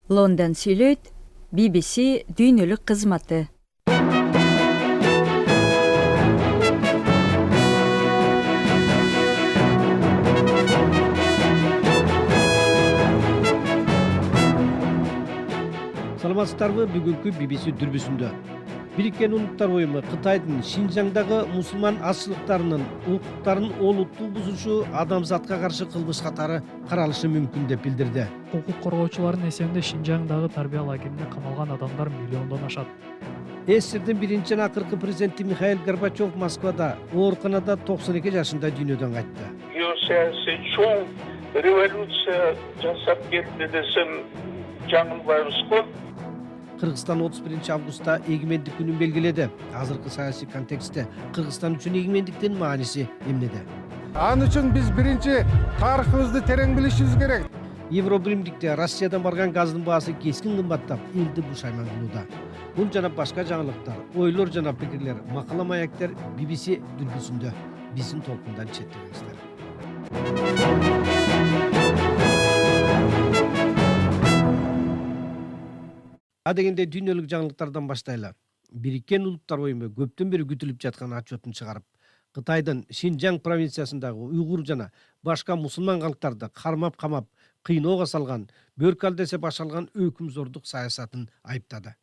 London сүйлөйт, BBC дүйнөлүк кызматы. Саламатсыздарбы, бүгүнкү BBC дүрбүсүндө. Бириккен Улуттар Уюму Кытайдын Шинжаңдагы мусулман азчылыктарынын укуктарын олуттуу бузушу адамзатка каршы кылмыш катары каралышы мүмкүн деп билдирди. Укук коргоочулардын эсебинде Шинжаңдагы тарбия лагерине камалган адамдар миллиондон ашат. СССРдин биринчи жана акыркы президенти Михаил Горбачев Москвада ооруканада 92 жашында дүйнөдөн кайтты. Геосаясий чоң революция жасап кетти десем жаңылбайбыз го. Кыргызстан 31 августта эгемендик күнүн белгиледи. Азыркы саясий контекстте Кыргызстан үчүн эгемендиктин мааниси эмнеде? Ан үчүн биз биринчи тарыхыбызды терең билишибиз керек. Евробиримдикте Россиядан барган газдын баасы кескин кымбаттап, элди бушайман кылууда. Бул жана башка жаңылыктар, ойлор жана пикирлер, макала маектер BBC дүрбүсүндө. Биздин толкундан четтебеңиздер. Адегенде дүйнөлүк жаңылыктардан баштайлы. Бириккен Улуттар Уюму көптөн бери күтүлүп жаткан отчетун чыгарып, Кытайдын Шинжаң провинциясындагы уйгур жана башка мусулман калктарды кармап камап, кыйноого салган, бөркал десе башалган өкүмзордук саясатын айыптады.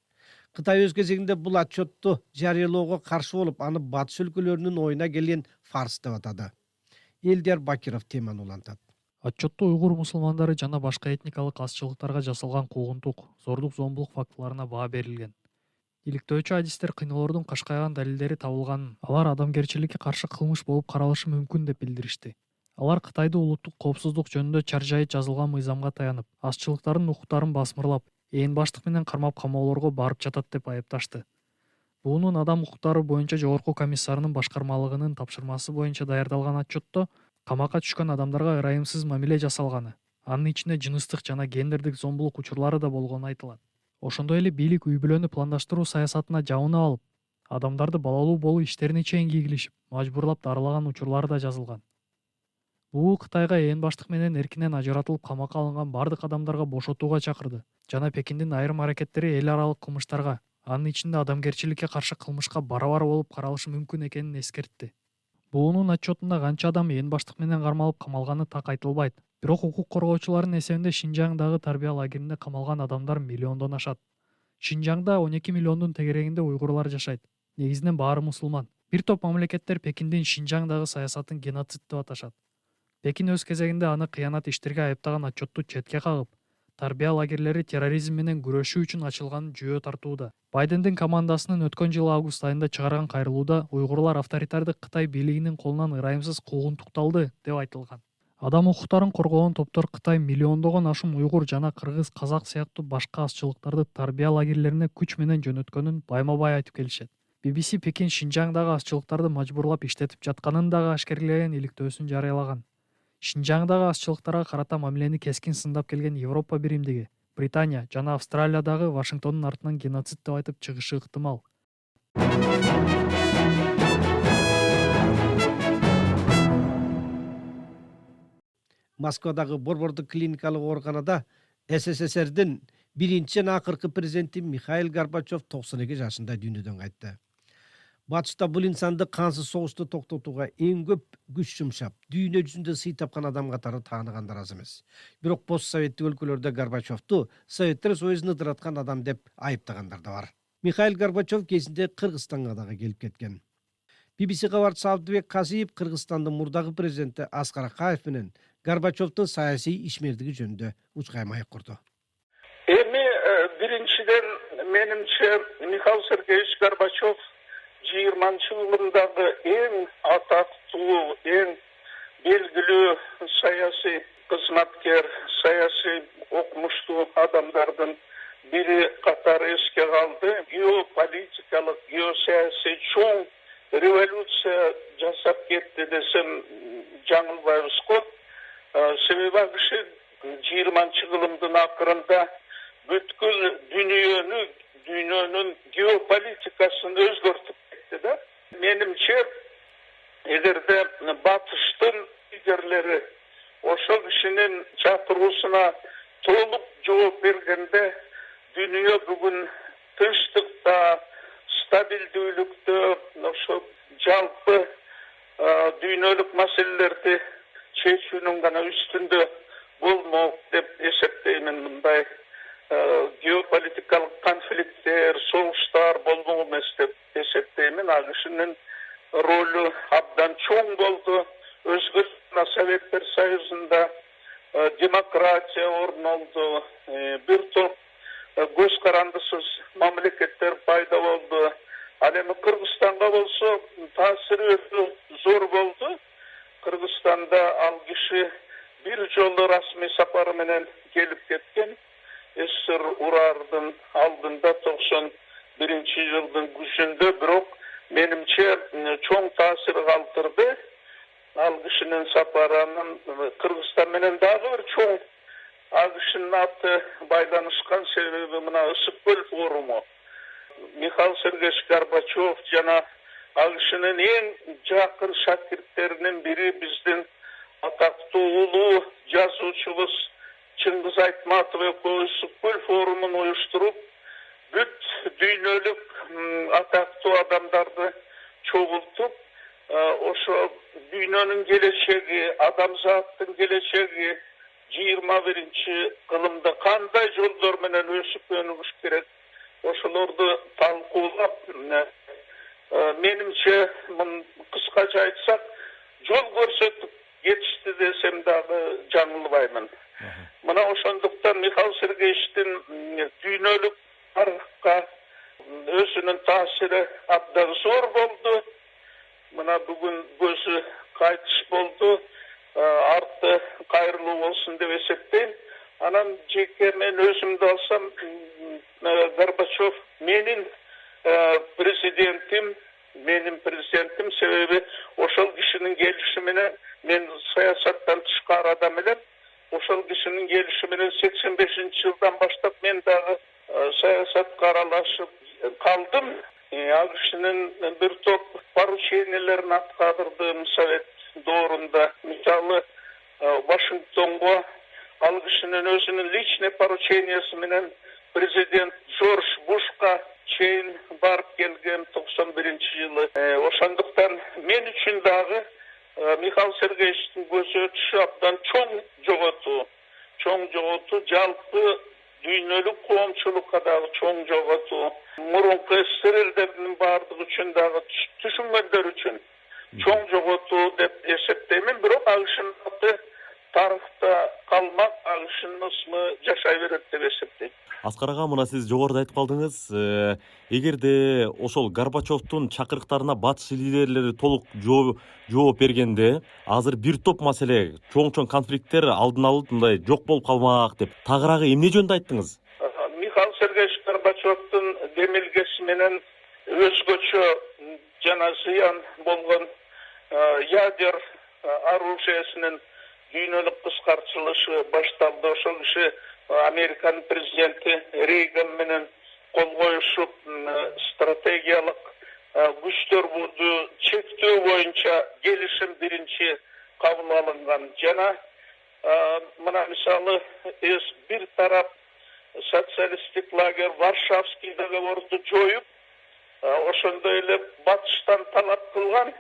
Кытай өз кезегинде бул отчетту жарыялоого каршы болуп, аны батыш өлкөлөрүнүн оюна келген фарс деп атады. Элдияр Бакиров теманы улантат. Отчетто уйгур мусулмандары жана башка этникалык азчылыктарга жасалган куугунтук, зордук зомбулук фактыларына баа берилген. Иликтөөчү адистер кыйноолордун кашкайган далилдери табылганын, алар адамгерчиликке каршы кылмыш болуп каралышы мүмкүн деп билдиришти. Алар Кытайда улуттук коопсуздук жөнүндө чаржайыт жазылган мыйзамга таянып, азчылыктардын укуктарын басмырлап, ээн баштык менен кармап камоолорго барып жатат деп айыпташты. Буунун Адам укуктары боюнча Жогорку комиссарынын башкармалыгынын тапшырмасы боюнча даярдалган отчетто камакка түшкөн адамдарга ырайымсыз мамиле жасалганы, анын ичинде жыныстык жана гендердик зомбулук учурлары да болгону айтылат. Ошондой эле бийлик үй-бүлөнү пландаштыруу саясатына жабына алып, адамдарды балалуу болуу иштерине чейин кийлишип, мажбурлап дарылаган учурлары да жазылган. Бул Кытайга ээн баштык менен эркинен ажыратылып камакка алынган бардык адамдарга бошотууга чакырды жана Пекиндин айрым аракеттери эл аралык кылмыштарга, анын ичинде адамгерчиликке каршы кылмышка барабар болуп каралышы мүмкүн экенин эскертти. Буунун отчетунда канча адам ээн баштык менен кармалып камалганы так айтылбайт. Бирок укук коргоочулардын эсебинде Шинжаңдагы тарбия лагерине камалган адамдар миллиондон ашат. Шинжаңда 12 миллиондун тегерегинде уйгурлар жашайт. Негизинен баары мусулман. Бир топ мамлекеттер Пекиндин Шинжаңдагы саясатын геноцид деп аташат. Пекин өз кезегинде аны кыянат иштерге айыптаган отчетту четке кагып, тарбия лагерлери терроризм менен күрөшүү үчүн ачылганын жүйө тартууда. Байдендин командасынын өткөн жылы август айында чыгарган кайрылууда уйгурлар авторитардык Кытай бийлигинин колунан ырайымсыз куугунтукталды деп айтылган. Адам укуктарын коргоон топтор Кытай миллиондогон ашуун уйгур жана кыргыз, казак сыяктуу башка азчылыктарды тарбия лагерлерине күч менен жөнөткөнүн байма-бай айтып келишет. BBC Пекин Шинжаңдагы азчылыктарды мажбурлап иштетип жатканын дагы ашкерлеген иликтөөсүн жарыялаган. Шинжаңдагы азчылыктарга карата мамилени кескин сындап келген Европа биримдиги, Британия жана Австралиядагы Вашингтондун артынан геноцид деп айтып чыгышы ыктымал. Москвадагы Борбордук клиникалык ооруканада СССРдин биринчи жана акыркы президенти Михаил Горбачев 92 жашында дүйнөдөн кайтты. Батышта бул инсанды кансыз согушту токтотууга эң көп күч жумшап, дүйнө жүзүндө сый тапкан адам катары тааныгандар аз эмес. Бирок постсоветтик өлкөлөрдө Горбачевду Советтер Союзун ыдыраткан адам деп айыптагандар да бар. Михаил Горбачев кезинде Кыргызстанга дагы келип кеткен. BBC кабарчысы Абдыбек Казиев Кыргызстандын мурдагы президенти Аскар Акаев менен Горбачевдун саясий ишмердиги жөнүндө учкай маек курду. Эми биринчиден менимче Михаил Сергеевич Горбачев 20-жылдагы эң атактуу, эң белгилүү саясий кызматкер, саясий окумуштуу адамдардын бири катары эске калды. Геополитикалык, геосаясий чоң революция жасап кетти десем жаңылбайбыз го. Себеби ал киши 20-жылдын акырында бүткүл дүйнөнүн геополитикасын өзгөртүп кетти да. Менимче, эгерде батыштын лидерлери ошол кишинин чакыруусуна толук жооп бергенде дүйнө бүгүн тынчтыкта, стабилдүүлүктө, ошо жалпы дүйнөлүк маселелерди чечүүнүн гана үстүндө болмок деп эсептеймин. Мындай геополитикалык конфликттер, согуштар болмок эмес деп эсептеймин. АКШнын ролу абдан чоң болду. Өзгөчө Советтер Союзунда демократия орун алды, бир топ көз карандысыз мамлекеттер пайда болду. Ал эми Кыргызстанга болсо таасири өтө зор болду. Кыргызстанда ал киши бир жолу расмий сапары менен келип кеткен. СССР урардын алдында 91-жылдын күзүндө, бирок менимче чоң таасир калтырды. Ал кишинин сапары Кыргызстан менен дагы бир чоң АКШнын аты байланышкан, себеби мына Ысык көл форуму. Михаил Сергеевич Горбачев жана АКШнын эң жакын шакирттеринин бири биздин атактуу улуу жазуучубуз Чыңгыз Айтматов экөөбүз Ысык көл форумун уюштуруп, бүт дүйнөлүк атактуу адамдарды чогултуп, ошо дүйнөнүн келечеги, адамзаттын келечеги 21-кылымда кандай жолдор менен өсүп өнүгүш керек, ошолорду талкуулап, менимче кыскача айтсак, жол көрсөтүп кетишти десем дагы жаңылбаймын. Мына ошондуктан Михаил Сергеевичтин дүйнөлүк тарыхка өзүнүн таасири абдан зор болду. Мына бүгүн көзү кайтыш болду. Арты кайрылуу болсун деп эсептейм. Анан жеке мен өзүмдү алсам, Горбачев менин президентим, себеби ошол кишинин келиши менен мен саясаттан тышкары адам элем. Ошол кишинин келиши менен 85-жылдан баштап мен дагы саясатка аралашып калдым. АКШнын бир топ поручениялерин аткардым Совет доорунда. Мисалы, Вашингтонго ал кишинин өзүнүн личный поручениясы менен президент Джордж Бушка чейин барып келген 91-жылы. Ошондуктан мен үчүн дагы Михаил Сергеевичтин көзү өтүшү абдан чоң жоготуу, жалпы дүйнөлүк коомчулукка дагы чоң жоготуу, мурунку СССР элдеринин баардыгы үчүн дагы түшүнгөндөр үчүн чоң жоготуу деп эсептеймин. Бирок АКШнын аты тарыхта калмак, АКШнын ысмы жашай берет деп эсептейм. Аскар ага, мына сиз жогоруда айтып калдыңыз, эгерде ошол Горбачевдун чакырыктарына батыш лидерлери толук жооп бергенде, азыр бир топ маселе, чоң конфликттер алдын алып мындай жок болуп калмак деп. Тагыраагы эмне жөнүндө айттыңыз? Михаил Сергеевич Горбачевдун демилгеси менен өзгөчө жана зыян болгон ядер оружиясынын дүйнөлүк кыскартылышы башталды. Ошол киши Американын президенти Рейган менен кол коюшуп, стратегиялык күчтөрдү чектөө боюнча келишим биринчи кабыл алынган. Жана мына мисалы бир тарап социалисттик лагерь Варшавский договорду жоюп, ошондой эле батыштан талап кылган,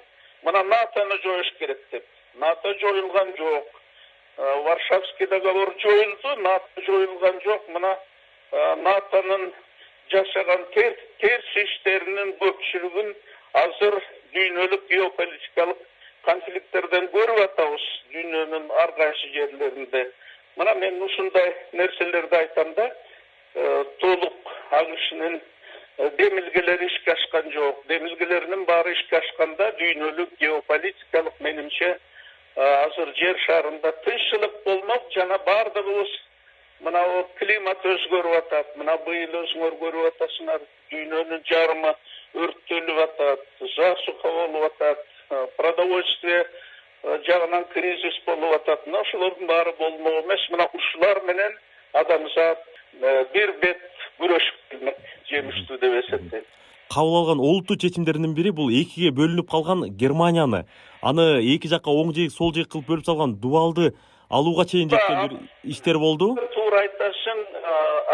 мына НАТОну жоюш керек деп. НАТО жоюлган жок. Варшавский договор жоюлду, НАТО жоюлган жок. Мына НАТОнун жашаган терс иштеринин көпчүлүгүн азыр дүйнөлүк геополитикалык конфликттерден көрүп атабыз дүйнөнүн ар кайсы жерлеринде. Мына мен ушундай нерселерди айтам да, толук АКШнын демилгелери ишке ашкан жок. Демилгелеринин баары ишке ашканда дүйнөлүк геополитикалык менимче азыр жер шарында тынччылык болмок, жана баардыгыбыз мына климат өзгөрүп атат. Мына быйыл өзүңөр көрүп атасыңар, дүйнөнүн жарымы өрттөлүп атат, засуха болуп атат, продовольствие жагынан кризис болуп атат. Мына ошолордун баары болмок эмес. Мына ушулар менен адамзат бир бет күрөшүп келмек, жемиштүү деп эсептейм. Кабыл алган олуттуу чечимдердин бири бул экиге бөлүнүп калган Германияны, аны эки жакка оң жээк, сол жээк кылып бөлүп салган дубалды алууга чейин жеткен бир иштер болду. Туура туура айтасың,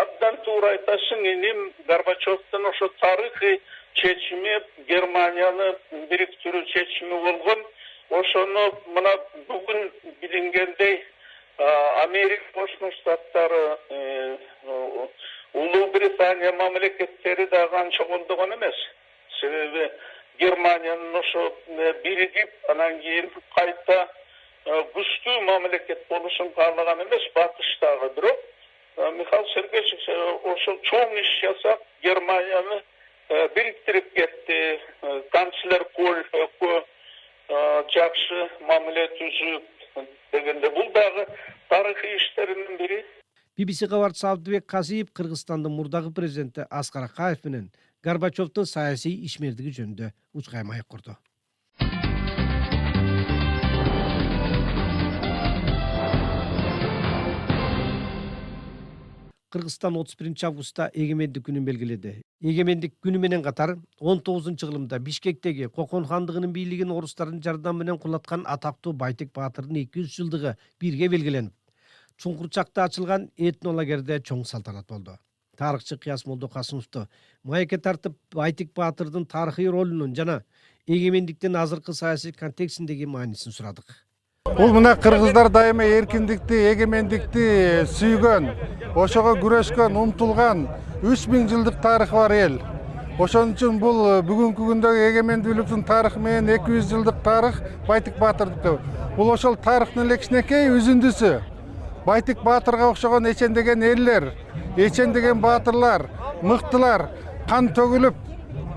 абдан туура айтасың. Энем Горбачевдун ошо тарыхый чечими, Германияны бириктирүү чечими болгон. Ошону мына бүгүн билингендей Америка Кошмо Штаттары, Улуу Британия мамлекеттери дагы анча колдогон эмес. Себеби Германиянын ошо биригип, анан кийин кайта күчтүү мамлекет болушун каалаган эмес батыштагы. Бирок Михаил Сергеевич ошо чоң иш жасап Германияны бириктирип кетти. Канцлер Коль жакшы мамиле түзүп дегенде бул дагы тарыхый иштеринин бири. BBC кабарчысы Абдыбек Казиев Кыргызстандын мурдагы президенти Аскар Акаев менен Горбачевдун саясий ишмердиги жөнүндө учкай маек курду. Кыргызстан 31 августта эгемендик күнүн белгиледи. Эгемендик күнү менен катар 19-жылымда Бишкектеги Кокон хандыгынын бийлигин орустардын жардамы менен кулаткан атактуу Байтек Баатырдын 200 жылдыгы бирге белгиленип, Чуңкурчакта ачылган этнолагерде чоң салтанат болду. Тарыхчы Кыяс Молдокасымовду маекке тартып Байтек Баатырдын тарыхый ролунун жана эгемендиктин азыркы саясий контекстиндеги маанисин сурадык. Бул мына кыргыздар дайыма эркиндикти, эгемендикти сүйгөн, ошого күрөшкөн, умтулган 3000 жылдык тарыхы бар эл. Ошон үчүн бул бүгүнкү күндөгү эгемендүүлүктүн тарыхы менен 200 жылдык тарых Байтек Баатырдыкы. Бул ошол тарыхтын эле кичинекей үзүндүсү. Байтек Баатырга окшогон эчендеген элдер, эчендеген баатырлар, мыктылар кан төгүлүп,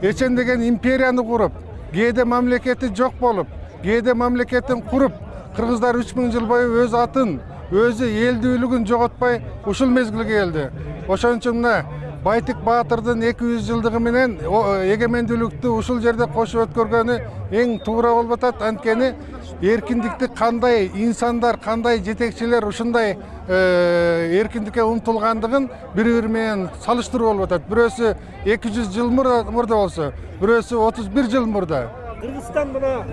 эчендеген империяны куруп, кээде мамлекети жок болуп, кээде мамлекетин куруп, кыргыздар 3000 жыл бою өз атын, өзү элдүүлүгүн жоготпой ушул мезгилге келди. Ошон үчүн мына Байтек Баатырдын 200 жылдыгы менен эгемендүүлүктү ушул жерде кошуп өткөргөнү эң туура болуп атат. Анткени эркиндикти кандай инсандар, кандай жетекчилер ушундай эркиндикке умтулгандыгын бири-бири менен салыштыруу болуп атат. Бирөөсү 200 жыл мурда болсо, бирөөсү 31 жыл мурда. Кыргызстан мына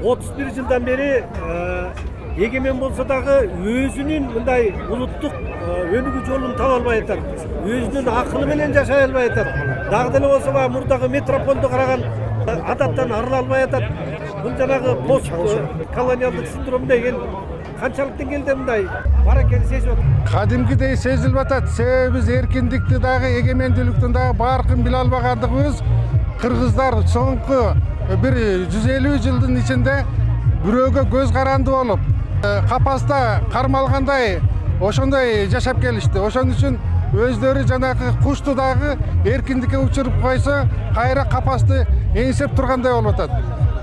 31 жылдан бери эгемен болсо дагы өзүнүн мындай улуттук өнүгүү жолун таба албай атат. Өзүнүн акылы менен жашай албай атат. Дагы деле болсо мурдагы метрополду караган адаттан арыла албай атат. Бул жанагы пост колониалдык синдром деген канчалык деңгээлде мындай бар экенин сезип атат. Кадимкидей сезилип атат. Себеби биз эркиндикти дагы, эгемендүүлүктүн дагы баркын биле албагандыгыбыз кыргыздар соңку bir 150 жылдын ичинде бирөөгө көз каранды болуп, капаста кармалгандай ошондой жашап келишти. Ошон үчүн өздөрү жанагы кушту дагы эркиндикке учуруп койсо, кайра капасты эңсеп тургандай болуп атат.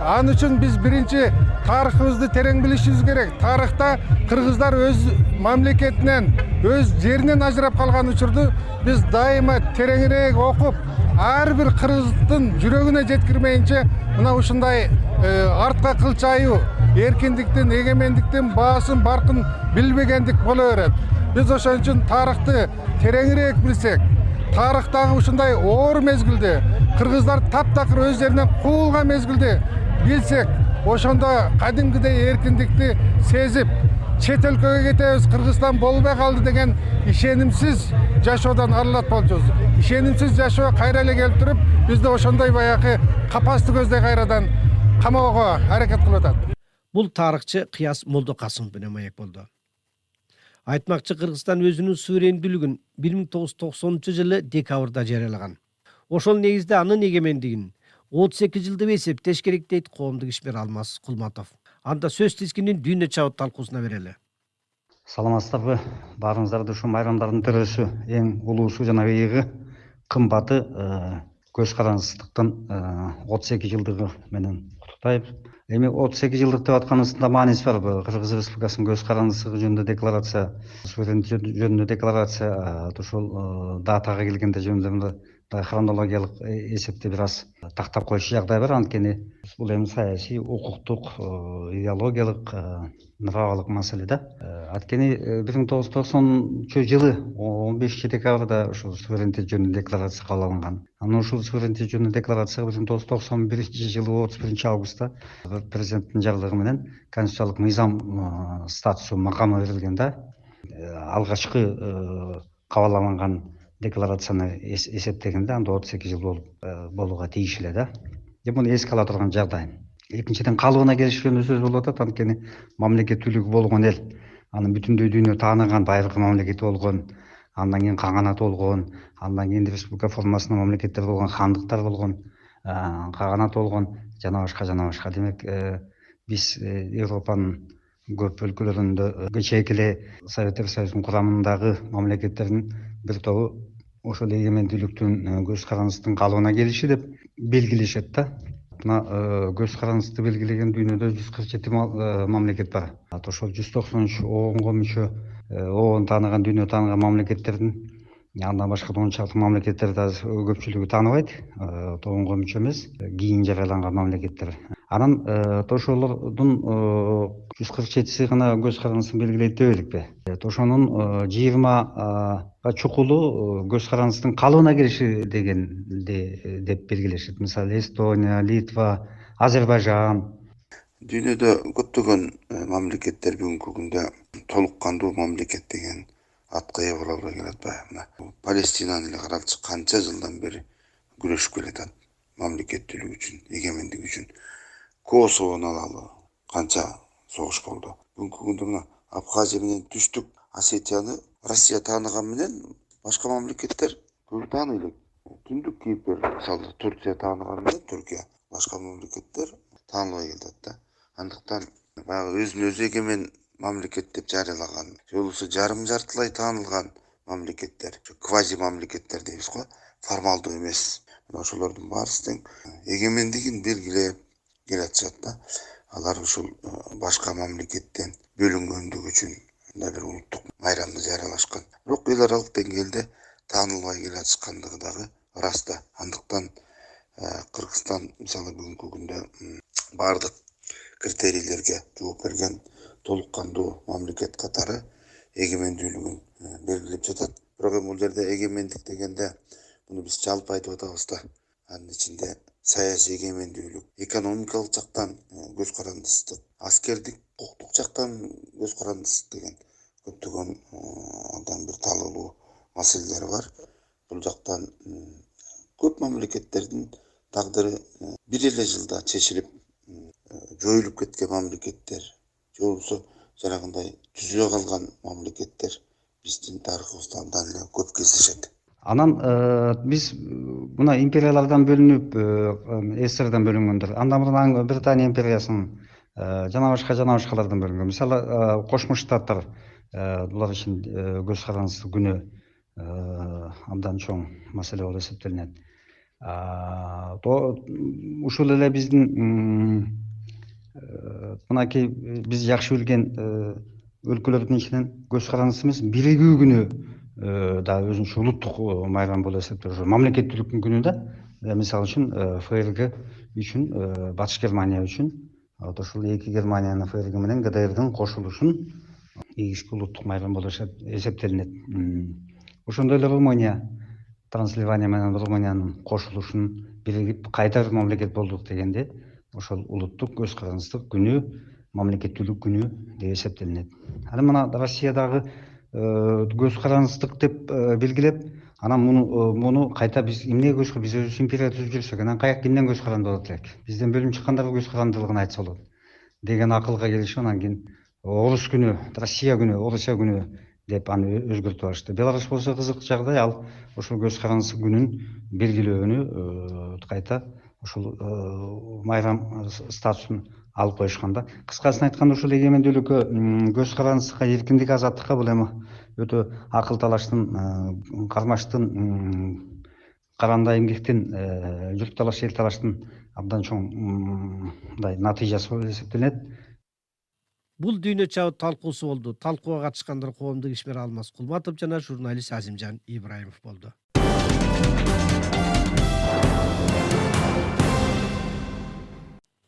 Ал үчүн биз биринчи тарыхыбызды терең билишибиз керек. Тарыхта кыргыздар өз мамлекетинен, өз жеринен ажырап калган учурду биз дайыма тереңирээк окуп, ар бир кыргыздын жүрөгүнө жеткирмейинче мына ушундай артка кылчайуу, эркиндиктин, эгемендиктин баасын баркын билбегендик боло берет. Биз ошон үчүн тарыхты тереңирээк билсек, тарыхтагы ушундай оор мезгилде кыргыздар таптакыр өз жеринен куулган мезгилде билсек, ошондо кадимкидей эркиндикти сезип, чет өлкөгө кетебиз, Кыргызстан болбой калды деген ишенимсиз жашоодон арылат болчубуз. Ишенимсиз жашоо кайра эле келип туруп, бизде ошондой баягы капасты көздөй кайрадан камоого аракет кылып атат. Бул тарыхчы Кыяс Молдокасымов менен маек болду. Айтмакчы Кыргызстан өзүнүн суверендүүлүгүн 1990 декабрда жарыялаган. Ошол негизде анын эгемендигин 38 жылды эсептеш керек дейт коомдук ишмер Алмаз Кулматов. Анда сөз тизгинин дүйнө чабыт талкуусуна берели. Саламатсыздарбы? Баарыңыздарды ушу майрамдардын төрөсү, эң улуусу жана ыйыгы, кымбаты көз карандысыздыктын 32 жылдыгы менен куттуктайбыз. Эми 38 жылдык деп атканыбыздын мааниси бар. Кыргыз Республикасынын көз карандысыздыгы жөнүндө декларация, суверенитет жөнүндө декларация, ошол датага келгенде жөнүндө хронологиялык эсепте бир аз тактап коюшу жагдай бар. Анткени бул эми саясий, укуктук, идеологиялык, нравалык маселе да. Анткени 1990 жылы 15 декабрда ушул суверенитет жөнүндө декларация кабыл алынган. Анан ушул суверенитет жөнүндө декларация 1991 жылы 31 августта президенттин жарлыгы менен конституциялык мыйзам статусу макамы берилген да. алгачкы кабылданган декларацияны эсептегенде анда 32 жыл болууга тийиш эле да. Муну эске ала турган жагдай. Экинчиден калыбына келишкенде сөз болуп атат, анткени мамлекеттүүлүгү болгон эл, анын бүтүндөй дүйнө тааныган байыркы мамлекети болгон, андан кийин каганат болгон, андан кийин республика формасында мамлекеттер болгон, хандыктар болгон, каганат болгон, жана башка. Демек, биз Европанын көп өлкөлөрүндө кечээки эле Советтер Союзунун курамындагы мамлекеттердин бир тобу ошол эгемендүүлүктүн көз карандысынын калыбына келиши деп белгилешет да. Мына көз карандысты белгилеген дүйнөдө 147 мамлекет бар. Ошол 193 ООНго мүчө, ООН тааныган, дүйнө тааныган мамлекеттердин андан башка 10 чакты мамлекеттерди азыр көпчүлүгү тааныбайт. ООНго мүчө эмес, кийин жарыяланган мамлекеттер. Анан ошолордун 147си гана көз карандысын белгилейт деп эликпи? Ошонун 20 чукулу көз карандысынын калыбына келиши деп белгилешет. Мисалы Эстония, Литва, Азербайжан. Дүйнөдө көптөгөн мамлекеттер бүгүнкү күндө толук кандуу мамлекет деген атка ээ боло албай келатпайбы? Палестинаны эле карачы, канча жылдан бери күрөшүп келатат мамлекеттүүлүк үчүн, эгемендик үчүн. Косовону алалы, канча согуш болду. Бүгүнкү күндө мына Абхазия менен Түштүк Осетияны Россия тааныган менен башка мамлекеттер көп тааный элек. Түндүк Кипр, мисалы Турция тааныган менен Түркия, башка мамлекеттер таанылбай келатат да. Андыктан баягы өзүн өзү эгемен мамлекет деп жарыялаган, же болбосо жарым-жартылай таанылган мамлекеттер, квази мамлекеттер дейбиз го, формалдуу эмес. Ошолордун баарысы тең эгемендигин белгилеп келатышат да. Алар ушул башка мамлекеттен бөлүнгөндүгү үчүн мындай бир улуттук майрамды жарыялашкан. Бирок эл аралык деңгээлде таанылбай келатышкандыгы дагы ырас да. Андыктан Кыргызстан мисалы бүгүнкү күндө бардык критерийлерге жооп берген толук кандуу мамлекет катары эгемендүүлүгүн белгилеп жатат. Бирок бул жерде эгемендик дегенде муну биз жалпы айтып атабыз да. Анын ичинде саясий эгемендүүлүк, экономикалык жактан көз карандысыздык, аскердик, укуктук жактан көз карандысыздык деген көптөгөн абдан бир талкуулуу маселелер бар. Бул жактан көп мамлекеттердин тагдыры бир эле жылда чечилип жоюлуп кеткен мамлекеттер, же болбосо жанагындай түзүлө калган мамлекеттер биздин тарыхыбызда абдан эле көп кездешет. Анан биз мына империялардан бөлүнүп, СССРдан бөлүнгөндөр, андан мурун Британия империясынын жана башкалардан бөлүнгөн. Мисалы Кошмо Штаттар, булар үчүн көз карандысы күнөө абдан чоң маселе болуп эсептелинет. Ушул эле биздин мынакей биз жакшы билген өлкөлөрдүн ичинен көз карандысы эмес, биригүү күнү да өзүнчө улуттук майрам болуп эсептелет. Мамлекеттүүлүктүн күнү да, мисалы үчүн ФРГ үчүн, Батыш Германия үчүн, ошол эки Германиянын ФРГ менен ГДРдин кошулушун ийгички улуттук майрам болуп эсептелинет. Ошондой эле Румыния, Трансильвания менен Румыниянын кошулушун биригип кайта бир мамлекет болдук дегенде, ошол улуттук көз карандысыздык күнү, мамлекеттүүлүк күнү деп эсептелинет. Анан мына Россиядагы көз карандысыздык деп белгилеп, анан муну кайта биз эмнеге биз өзүбүз империя түзүп жүрсөк, анан кимден көз каранды болот элек? Бизден бөлүнүп чыккандарга көз карандылыгын айтса болот деген акылга келишип, анан кийин Орус күнү, Россия күнү, Орусия күнү деп аны өзгөртүп алышты. Беларусь болсо кызык жагдай, ал ошол көз карандысы күнүн белгилөөнү кайта ошол майрам статусун алып коюшкан да. Кыскасын айтканда, ушул эгемендүүлүккө, көз карандысыкка, эркиндик, азаттыкка бул эми өтө акыл талаштын, кармаштын, каранда эмгектин, журт талаш, эл талаштын абдан чоң мындай натыйжасы болуп эсептелинет. Бул дүйнө чабыт талкуусу болду. Талкууга катышкандар коомдук ишмер Алмаз Кулматов жана журналист Азимжан Ибраимов болду.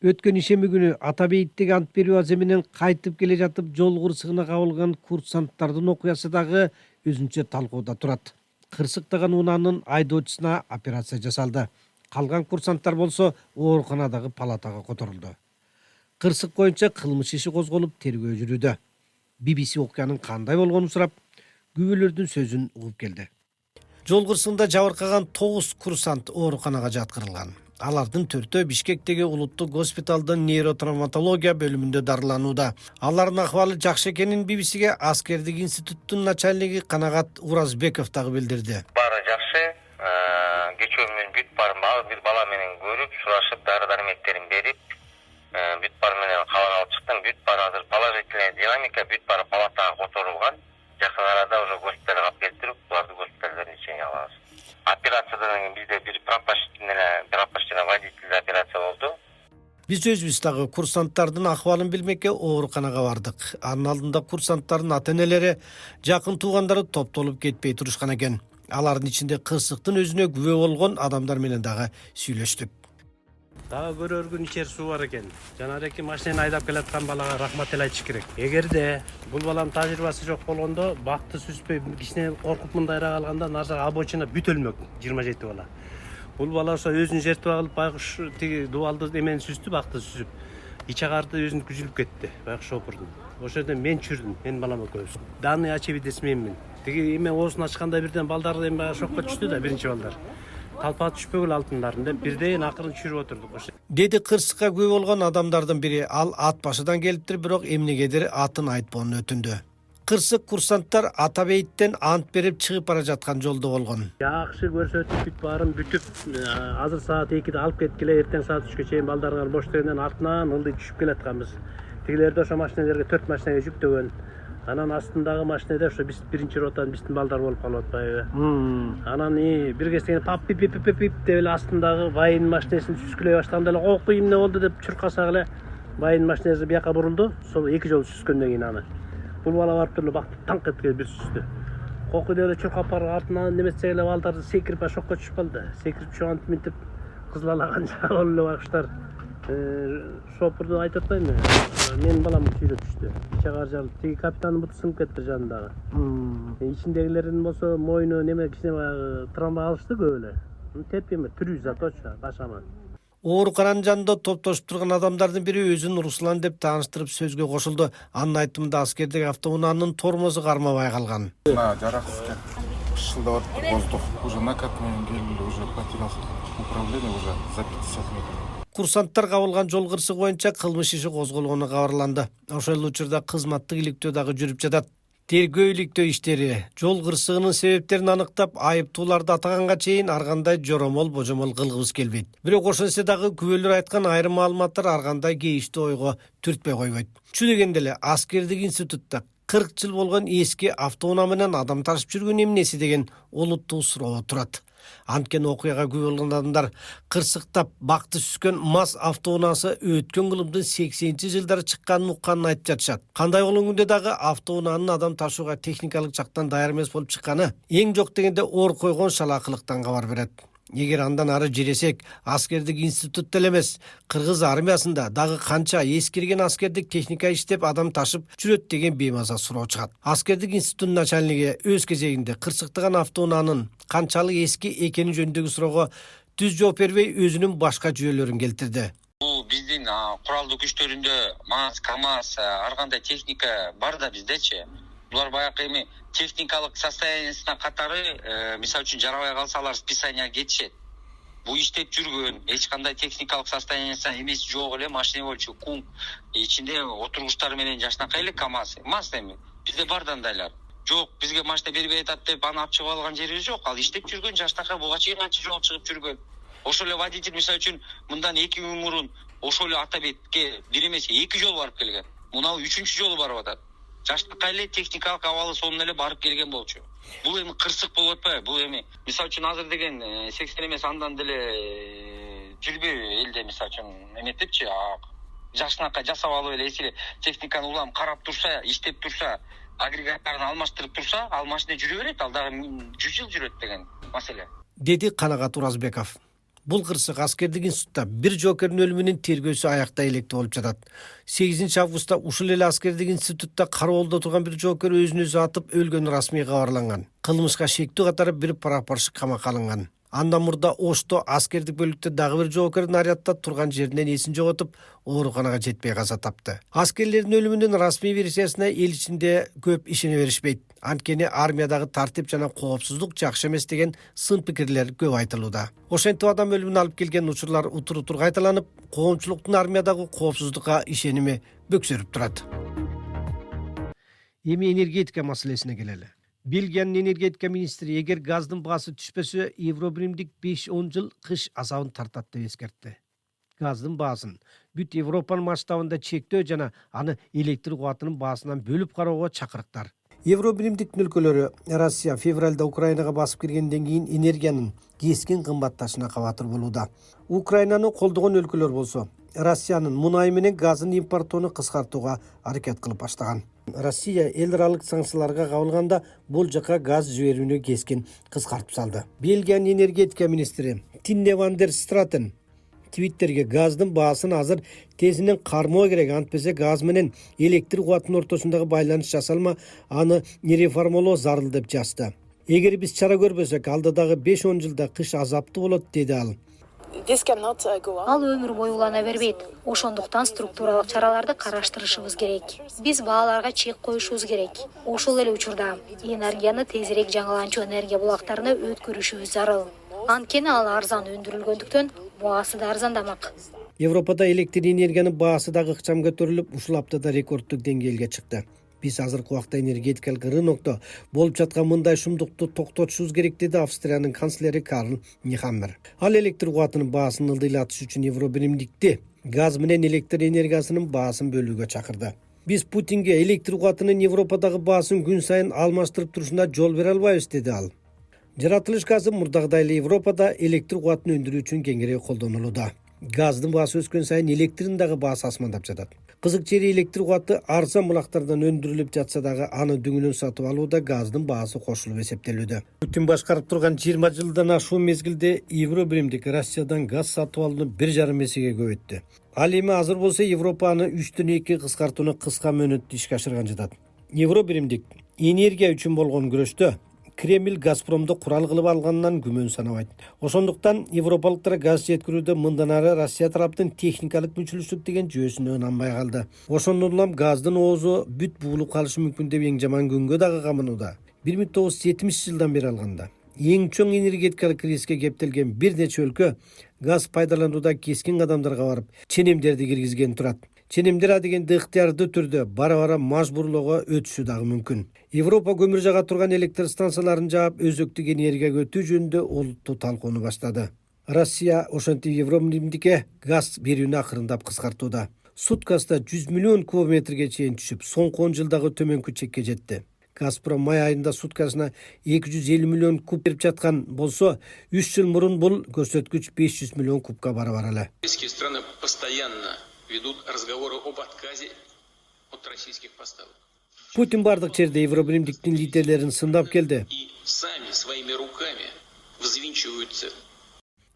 Өткөн ишемби күнү Ата бейиттеги ант берүү аземинен кайтып келе жатып жол кырсыгына кабылган курсанттардын окуясы дагы өзүнчө талкууда турат. Кырсыктаган унаанын айдоочусуна операция жасалды. Калган курсанттар болсо ооруканадагы палатага которулду. Кырсык боюнча кылмыш иши козголуп тергөө жүрүүдө. BBC окуянын кандай болгонун сурап, күбөлөрдүн сөзүн угуп келди. Жол кырсыгында жабыркаган 9 курсант ооруканага жаткырылган. Алардын 4-өө Бишкектеги улуттук госпиталдын нейротравматология бөлүмүндө дарыланууда. Алардын акыбалы жакшы экенин BBCге аскердик институттун начальниги Канагат Уразбеков дагы билдирди. Баары жакшы. Кечөө мен бүт барып, бир бала менен көрүп, сурашып, дары-дармектерин берип, бүт бар менен кабар алып чыктым. Бүт бар азыр положительная динамика, бүт бар палатага которулган. Жакын арада уже госпиталга алып келтирип, буларды госпиталда лечение алабыз. Операциядан бизде бир пропущенный водительный операция болду. Биз өзүбүз дагы курсанттардын акыбалын билмекке ооруканага бардык. Анын алдында курсанттардын ата-энелери, жакын туугандары топтолуп кетпей турушкан экен. Алардын ичинде кырсыктын өзүнө күбө болгон адамдар менен дагы сүйлөштүк. Дагы көрөргүн ичер суу бар экен. Жанареки машинени айдап келаткан балага рахмат эле айтыш керек. Эгерде бул баланын тажрыйбасы жок болгондо, бакты сүзбөй кичине коркуп мындайраак алганда нарсага обочина бүт өлмөк 27 бала. Бул бала ошо өзүн жертва кылып байкуш тиги дубалды эмени сүздү, бакты сүзүп. Ичагарды өзүнүкү үзүлүп кетти, байкуш опурдум. Ошол жерден мен чүрдүм, менин балам экөөбүз. Данный очевидец менмин. Тиги эме оозун ачканда бирден балдар эме шокко түштү да, биринчи балдар. Талпа түшпөгүл алтындарын деп бирден акырын чүрүп отурдук. Деди кырсыкка күбө болгон адамдардын бири. Ал ат башыдан келиптир, бирок эмнегедир атын айтпоонун өтүндү. Кырсык курсанттар ата бейиттен ант берип чыгып бара жаткан жолдо болгон. Жакшы көрсөтүп бүт баарын бүтүп, азыр саат 2-де алып кеткиле, эртең саат 3-кө чейин балдарга бош дегенден артынан ылдый түшүп келатканбыз. Тигилерди ошо машинелерге 4 машинеге жүктөгөн. Анан астындагы машинеде ошо биз биринчи ротадан биздин балдар болуп калып атпайбы. Анан бир кезде пап пип пип пип деп эле астындагы байынын машинесин сүзгүлөй баштаганда эле окуй эмне болду деп чуркасак эле байынын машинеси бияка бурулду. Сол 2 жолу сүзгөндөн кийин аны. Бул бала барып туруп бакты танк эткиз бир сүздү. Кокуй деп эле чуркап барып артынан неметсек эле балдар секирип шокко түшүп калды. Секирип түшүп минтип кызлалаган болуп эле байкуштар. Шопурду айтып атпайбы? Менин балам чүйрөп түштү. Ичагар жарылып, тиги капитандын буту сынып кетти жанындагы. Ичиндегилердин болсо мойну неме кичине баягы травма алышты көп эле. Терпиме, түрүү заточка, башама. Оорукананын жанында топтошуп турган адамдардын бири өзүн Руслан деп тааныштырып сөзгө кошулду. Анын айтымында аскердик автоунаанын тормозу кармабай калган. Жараксыз шылдап атып воздух. Уже накатываем келди, уже потерял управление уже за 50 метров. Курсанттар кабылган жол кырсыгы боюнча кылмыш иши козголгону кабарланды. Ошол учурда кызматтык иликтөө дагы жүрүп жатат. Тергөө иликтөө иштери жол кырсыгынын себептерин аныктап, айыптууларды атаганга чейин ар кандай жоромол божомол кылгыбыз келбейт. Бирок ошентсе дагы күбөлөр айткан айрым маалыматтар ар кандай кейиштүү ойго түртпөй койбойт. Чү дегенде эле аскердик институтта 40 жыл болгон эски автоунаа менен адам ташып жүргөн эмнеси деген олуттуу суроо турат. Анткени окуяга күбө болгон адамдар кырсыктап бакты сүзгөн МАЗ автоунаасы өткөн кылымдын 80-жылдары чыкканын укканын айтып жатышат. Кандай болгондо дагы автоунаанын адам ташууга техникалык жактан даяр эмес болуп чыкканы эң жок дегенде ор койгон шалаакылыктан кабар берет. Эгер андан ары жиресек, аскердик институтта эле эмес, кыргыз армиясында дагы канча эскирген аскердик техника иштеп адам ташып жүрөт деген беймаза суроо чыгат. Аскердик институттун начальниги өз кезегинде кырсыктаган автоунаанын канчалык эски экени жөнүндөгү суроого түз жооп бербей өзүнүн башка жүйөлөрүн келтирди. Бул биздин куралдуу күчтөрүндө МАЗ, КАМАЗ, ар кандай техника бар да биздечи. Булар баягы эми техникалык состояниясына катары, мисалы үчүн жарабай калса алар списанияга кетишет. Бул иштеп жүргөн, эч кандай техникалык состояниясына эмеси жок эле машина болчу кум ичинде отургучтары менен жашнакай эле КАМАЗ, МАЗ эми. Бизде бар дандайлар. Жок, бизге машина бербей атат деп аны алып чыгып алган жерибиз жок. Ал иштеп жүргөн жашнакай буга чейин канча жол чыгып жүргөн. Ошол эле водитель мисалы үчүн мындан 2 күн мурун ошол эле ата бетке бир эмес 2 жол барып келген. Мына 3-чү жолу барып атат. Жаштыкка эле техникалык абалы сонун эле барып келген болчу. Бул эми кырсык болуп атпайбы? Бул эми мисалы үчүн азыр деген 80 эмес андан деле жүрбөй элде мисалы үчүн эметипчи жашнакай жасап алып эле эски техниканы улам карап турса, иштеп турса, агрегаттарын алмаштырып турса, ал машина жүрө берет, ал дагы 100 жыл жүрөт деген маселе. Деди Канагат Уразбеков. Бул кырсык аскердик институтта бир жоокердин өлүмүнүн тергөөсү аякта электеп болуп жатат. 8 августта ушул эле аскердик институтта кароолдо турган бир жоокер өзүн өзү атып өлгөнү расмий кабарланган. Кылмышка шектүү катары бир прапорщик камакка алынган. Андан мурда Ошто аскердик бөлүктө дагы бир жоокер нарядда турган жеринен эсин жоготуп, ооруканага жетпей каза тапты. Аскерлердин өлүмүнүн расмий версиясына эл ичинде көп ишене беришпейт. Анткени армиядагы тартип жана коопсуздук жакшы эмес деген сын пикирлер көп айтылууда. Ошентип адам өлүмүнө алып келген учурлар утур-утур кайталанып, коомчулуктун армиядагы коопсуздукка ишеними бөксөрүп турат. Эми энергетика маселесине келели. Бельгиянын энергетика министри эгер газдын баасы түшпөсө, Евробиримдик 5-10 жыл кыш азабын тартат деп эскертти. Газдын баасын бүт Европанын масштабында чектөө жана аны электр кубатынын баасынан бөлүп кароого чакырыктар. Евробиримдик өлкөлөрү Россия февралда Украинага басып киргенден кийин энергиянын кескин кымбатташына кабатыр болууда. Украинаны колдогон өлкөлөр болсо, Россиянын мунай менен газын импорттоону кыскартууга аракет кылып баштаган. Россия эл аралык санкцияларга кабылганда бул жака газ жиберүүнү кескин кыскартып салды. Бельгиянын энергетика министри Тинне ван дер Стратен Твиттерге газдын баасын азыр тезинен кармоо керек, антпесе газ менен электр кубатынын ортосундагы байланыш жасалма, аны реформалоо зарыл деп жазды. Эгер биз чара көрбөсөк, алдыдагы 5-10 жылда кыш азаптуу болот, деди ал. Ал өмүр бою улана бербейт. Ошондуктан структуралык чараларды караштырышыбыз керек. Биз бааларга чек коюшубуз керек. Ошол эле учурда энергияны тезирээк жаңыланчу энергия булактарына өткөрүшүбүз зарыл. Анткени ал арзан өндүрүлгөндүктөн баасы да арзандамак. Европада электр энергиянын баасы дагы ыкчам көтөрүлүп, ушул аптада рекордтук деңгээлге чыкты. Биз азыркы убакта энергетикалык рынокто болуп жаткан мындай шумдукту токтотушубуз керек, деди Австриянын канцлери Карл Нехаммер. Ал электр кубатынын баасын ылдыйлатыш үчүн Евробиримдикти газ менен электр энергиясынын баасын бөлүүгө чакырды. Биз Путинге электр кубатынын Европадагы баасын күн сайын алмаштырып турушуна жол бере албайбыз, деди ал. Жаратылыш газы мурдагыдай эле Европада электр кубатын өндүрүү үчүн кеңири колдонулууда. Газдын баасы өскөн сайын электрдин дагы баасы асмандап жатат. Кызык жери электр кубаты арзан булактардан өндүрүлүп жатса дагы аны дүңүнөн сатып алууда газдын баасы кошулуп эсептелүүдө. Путин башкарып турган 20 жылдан ашуун мезгилде Евробиримдик Россиядан газ сатып алууну 1,5 эсеге көбөйттү. Ал эми азыр болсо Европа аны 3-2 кыскартууну кыска мөөнөттө ишке ашырган жатат. Евробиримдик энергия үчүн болгон күрөштө Кремль Газпромду курал кылып алганынан күмөн санабайт. Ошондуктан европалыктар газ жеткирүүдө мындан ары Россия тараптын техникалык мүчүлүштүк деген жүйөсүнө ынанбай калды. Ошондон улам газдын оозу бүт буулуп калышы мүмкүн деп эң жаман күнгө дагы камынууда. 1970 жылдан бери алганда эң чоң энергетикалык кризиске кептелген бир нече өлкө газ пайдаланууда кескин кадамдарга барып, ченемдерди киргизген турат. Ченемдер дегенде ыктыярдуу түрдө бара-бара мажбурлоого өтүшү дагы мүмкүн. Европа көмүр жага турган электр станцияларын жаап, өзөктүк энергияга өтүү жөнүндө олуттуу талкууну баштады. Россия ошентип Евробиримдикке газ берүүнү акырындап кыскартууда. Суткасында 100 миллион кубометрге чейин түшүп, соңку 10 жылдагы төмөнкү чекке жетти. Газпром май айында суткасына 250 миллион куб берип жаткан болсо, 3 жыл мурун бул көрсөткүч 500 миллион кубка барабар эле. Страны постоянно ведут разговоры об отказе от российских поставок. Путин бардык жерде Евробиримдиктин лидерлерин сындап келди. И сами своими руками взвинчивают цену.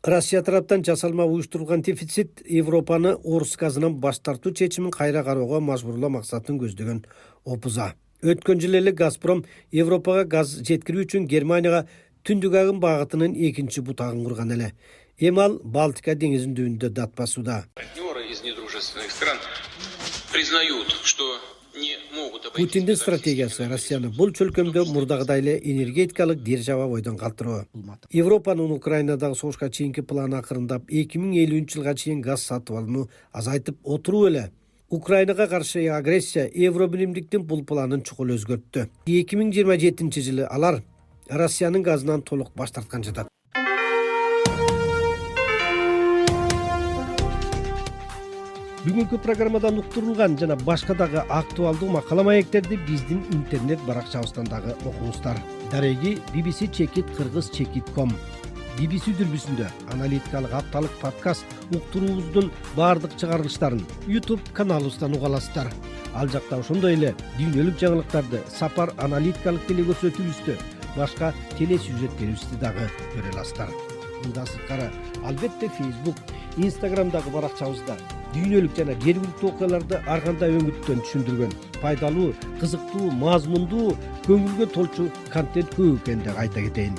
Россия тараптан жасалма уюштурулган дефицит Европаны орус газынан баш тартуу чечимин кайра кароого мажбурлоо максатын көздөгөн опуза. Өткөн жылы эле Газпром Европага газ жеткирүү үчүн Германияга түндүк агым багытынын экинчи бутагын курган эле. Эми ал Балтика деңизинин түбүндө дат басууда. Партнеры из недружественных стран признают, что не могут обойтись. Путиндин стратегиясы Россияны бул чөлкөмдө мурдагыдай эле энергетикалык держава бойдон калтыруу. Европанын Украинадагы согушка чейинки планы акырындап 2050 жылга чейин газ сатып алууну азайтып отуруу эле. Украинага каршы агрессия Евробиримдиктин бул планын чукул өзгөрттү. 2027 жылы алар Россиянын газынан толук баш тарткан жатат. Бүгүнкү программадан уктурулган жана башка дагы актуалдуу макала маектерди биздин интернет баракчабыздан дагы окуңуздар. Дареги bbc-kырgыз.com BBC дүрбүсүндө аналитикалык апталык подкаст уктуруубуздун баардык чыгарылыштарын YouTube каналыбыздан уга аласыздар. Ал жакта ошондой эле дүйнөлүк жаңылыктарды, сапар аналитикалык телекөрсөтүүлүбүздү, башка телесюжеттерибизди дагы көрө аласыздар. Мындан сырткары, албетте Facebook, Instagramдагы баракчабызда дүйнөлүк жана жергиликтүү окуяларды ар кандай өңүттөн түшүндүргөн, пайдалуу, кызыктуу, мазмундуу, көңүлгө толчу контент көп экенин айта кетейин.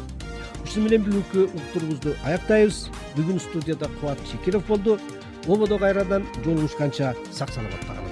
Ушуну менен бүгүнкү уктуруубузду аяктайбыз. Бүгүн студияда Кубат Чекиров болду. Ободо кайрадан жолугушканча сак саламатта калыңыз.